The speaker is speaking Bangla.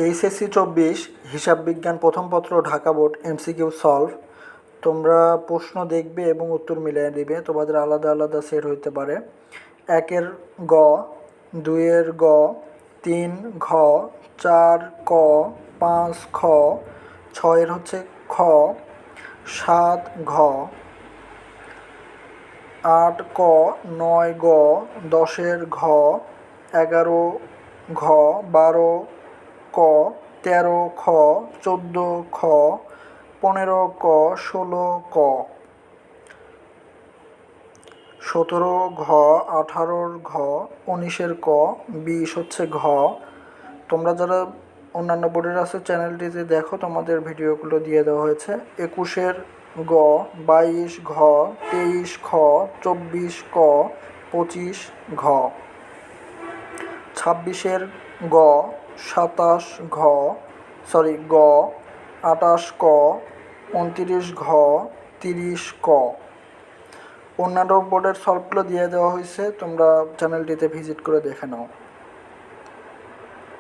এইচএসসি 24 হিসাব বিজ্ঞান প্রথম পত্র ঢাকা বোর্ড এমসিকিউ সলভ। তোমরা প্রশ্ন দেখবে এবং উত্তর মিলিয়ে দিবে, তোমাদের আলাদা আলাদা সেট হইতে পারে। 1-এর গ, 2-এর গ, 3 ঘ, 4 ক, 5 খ, 6-এর হচ্ছে খ, 7 ঘ, 8 ক, 9 গ, 10-এর ঘ, 11 ঘ, 12 ক, 13 খ, 14 খ, 15 ক, 16 ক, 17 ঘ, 18-র ঘ, 19-এর ক, 20 হচ্ছে ঘ। তোমরা যারা অন্যান্য বোর্ডের আছে চ্যানেলটিতে দেখো, তোমাদের ভিডিওগুলো দিয়ে দেওয়া হয়েছে। 21-এর গ, 22 ঘ, 23 খ, 24 ক, 25 ঘ। 26-এর গ, 27 ঘ, গ, 28 ক, 29 ঘ, 30 ক। অন্যান্য বোর্ডের সলভগুলো দিয়ে দেওয়া হয়েছে, তোমরা চ্যানেলটিতে ভিজিট করে দেখে নাও।